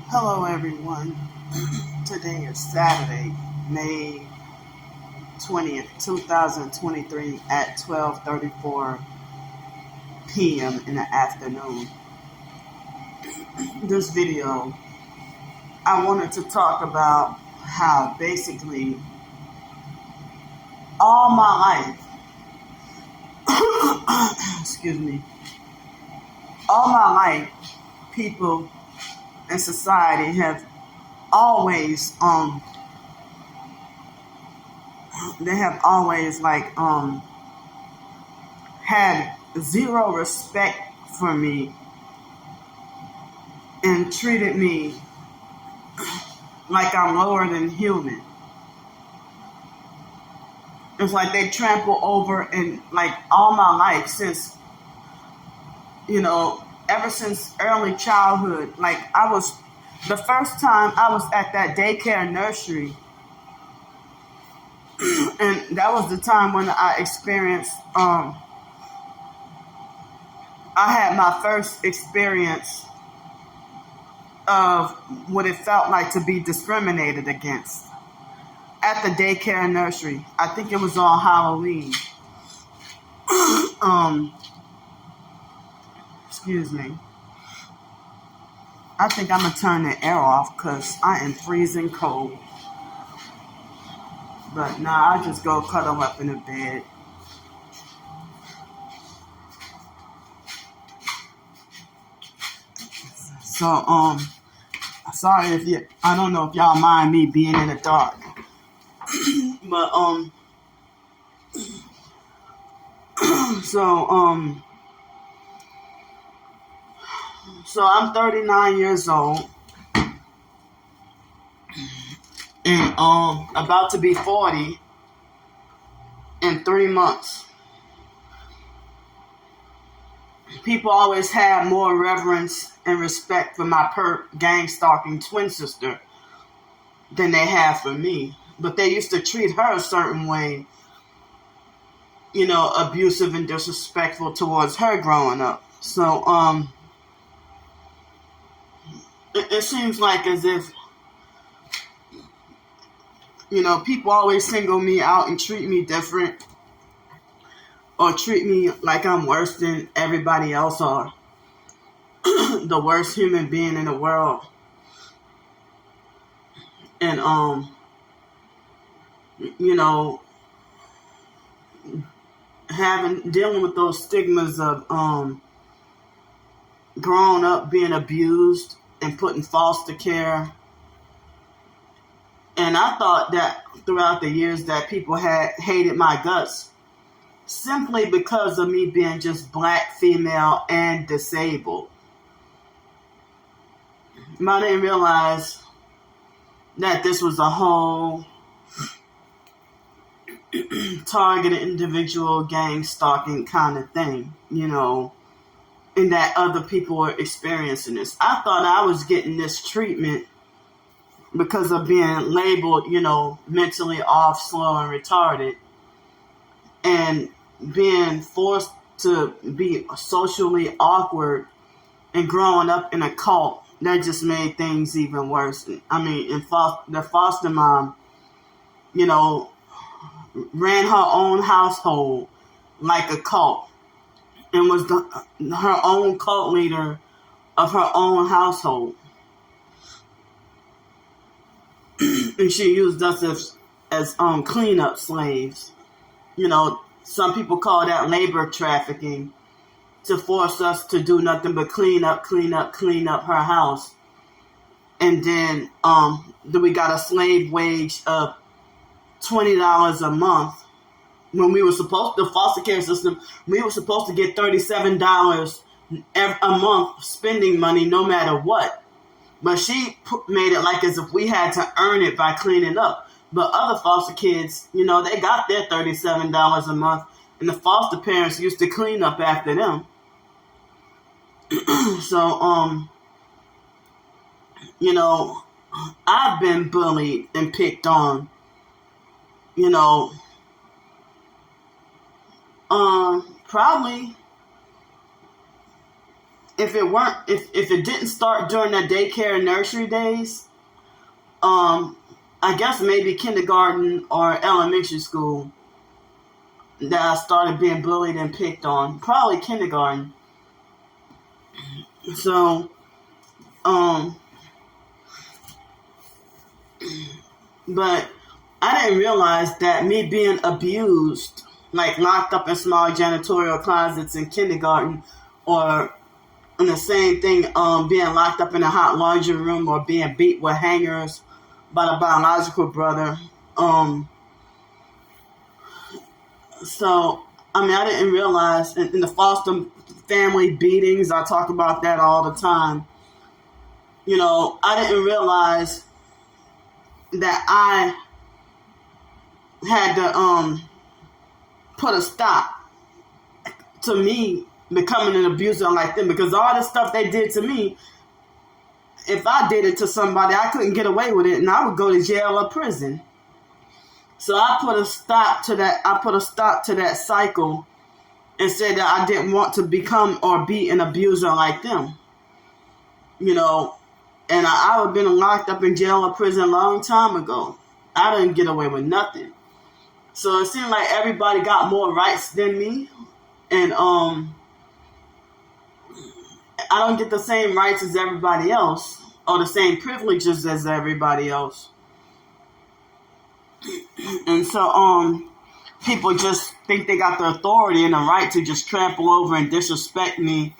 Hello everyone. Today is Saturday, May 20th, 2023 at 12:34 p.m. in the afternoon. This video, I wanted to talk about how basically all my life, excuse me, all my life, people in society have always had zero respect for me and treated me like I'm lower than human. It's like they trample over, and like all my life since, ever since early childhood, like the first time I was at that daycare nursery, and that was the time when I experienced, I had my first experience of what it felt like to be discriminated against at the daycare nursery. I think it was on Halloween. Excuse me. I think I'm going to turn the air off because I am freezing cold. But nah, I'll just go cuddle up in the bed. So, sorry I don't know if y'all mind me being in the dark. But, so I'm 39 years old and about to be 40 in 3 months. People always have more reverence and respect for my gang stalking twin sister than they have for me. But they used to treat her a certain way, abusive and disrespectful towards her growing up. So, it seems like as if, people always single me out and treat me different or treat me like I'm worse than everybody else or the worst human being in the world. And, dealing with those stigmas of growing up being abused and put in foster care. And I thought that throughout the years that people had hated my guts simply because of me being just black, female, and disabled. But I didn't realize that this was a whole targeted individual gang stalking kind of thing, and that other people were experiencing this. I thought I was getting this treatment because of being labeled, mentally off, slow, and retarded, and being forced to be socially awkward and growing up in a cult. That just made things even worse. I mean, the foster mom, ran her own household like a cult and was her own cult leader of her own household. And she used us as cleanup slaves. Some people call that labor trafficking, to force us to do nothing but clean up her house. And then we got a slave wage of $20 a month when we were supposed to, the foster care system, we were supposed to get $37 a month spending money no matter what. But she made it like as if we had to earn it by cleaning up. But other foster kids, they got their $37 a month, and the foster parents used to clean up after them. So, I've been bullied and picked on, probably if it didn't start during the daycare and nursery days, I guess maybe kindergarten or elementary school that I started being bullied and picked on. Probably kindergarten. So, but I didn't realize that me being abused, like locked up in small janitorial closets in kindergarten, or in the same thing, being locked up in a hot laundry room or being beat with hangers by the biological brother. So, I didn't realize in the foster family beatings, I talk about that all the time. I didn't realize that I had to put a stop to me becoming an abuser like them, because all the stuff they did to me, if I did it to somebody, I couldn't get away with it, and I would go to jail or prison. So I put a stop to that. I put a stop to that cycle and said that I didn't want to become or be an abuser like them. And I would have been locked up in jail or prison a long time ago. I didn't get away with nothing. So it seemed like everybody got more rights than me. And I don't get the same rights as everybody else or the same privileges as everybody else. And so people just think they got the authority and the right to just trample over and disrespect me.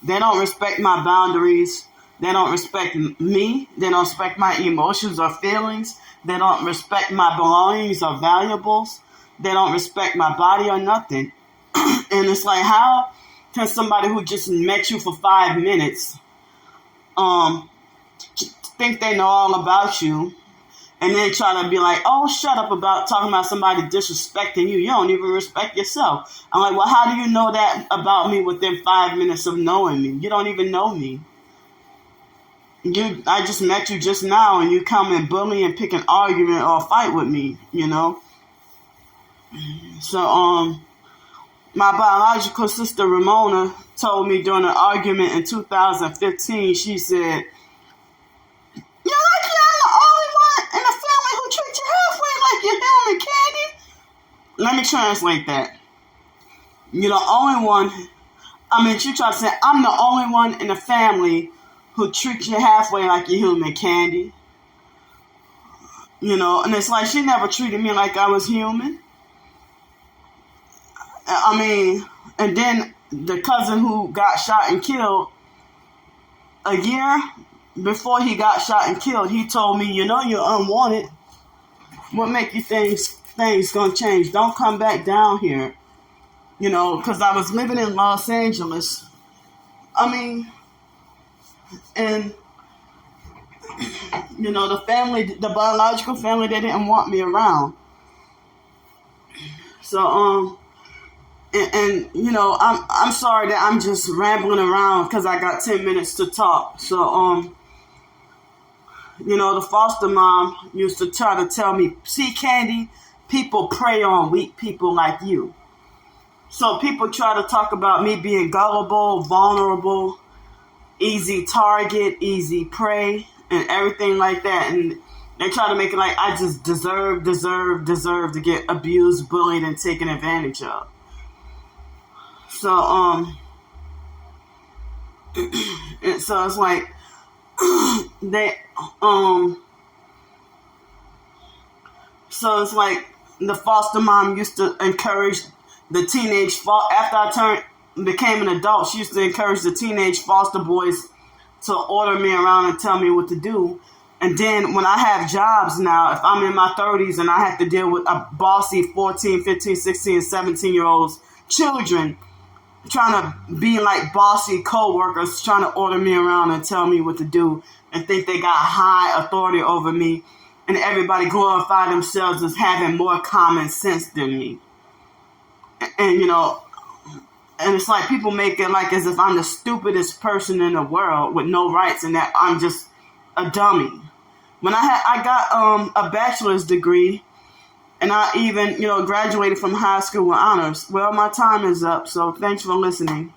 They don't respect my boundaries. They don't respect me. They don't respect my emotions or feelings. They don't respect my belongings or valuables. They don't respect my body or nothing. And it's like, how can somebody who just met you for 5 minutes think they know all about you, and then try to be like, oh, shut up about talking about somebody disrespecting you. You don't even respect yourself. I'm like, well, how do you know that about me within 5 minutes of knowing me? You don't even know me. I just met you just now, and you come and bully and pick an argument or fight with me, So, my biological sister Ramona told me during an argument in 2015, she said, "You're lucky I'm the only one in the family who treats you halfway like you're human candy." Let me translate that. You're the only one. She tried to say, I'm the only one in the family who treats you halfway like you're human candy. And it's like she never treated me like I was human. And then the cousin who got shot and killed, a year before he got shot and killed, he told me, you're unwanted. What make you think things gonna change? Don't come back down here. Because I was living in Los Angeles. And, the family, the biological family, they didn't want me around. So, I'm sorry that I'm just rambling around because I got 10 minutes to talk. So, the foster mom used to try to tell me, see, Candy, people prey on weak people like you. So people try to talk about me being gullible, vulnerable, easy target, easy prey, and everything like that. And they try to make it like I just deserve to get abused, bullied, and taken advantage of. So, so it's like, so it's like the foster mom used to encourage the teenage, after I became an adult, she used to encourage the teenage foster boys to order me around and tell me what to do. And then when I have jobs now, if I'm in my 30s and I have to deal with a bossy 14, 15, 16, 17-year-olds children trying to be like bossy co-workers, trying to order me around and tell me what to do and think they got high authority over me, and everybody glorify themselves as having more common sense than me. And and it's like people make it like as if I'm the stupidest person in the world with no rights and that I'm just a dummy. When I got a bachelor's degree, and I even graduated from high school with honors. Well, my time is up, so thanks for listening.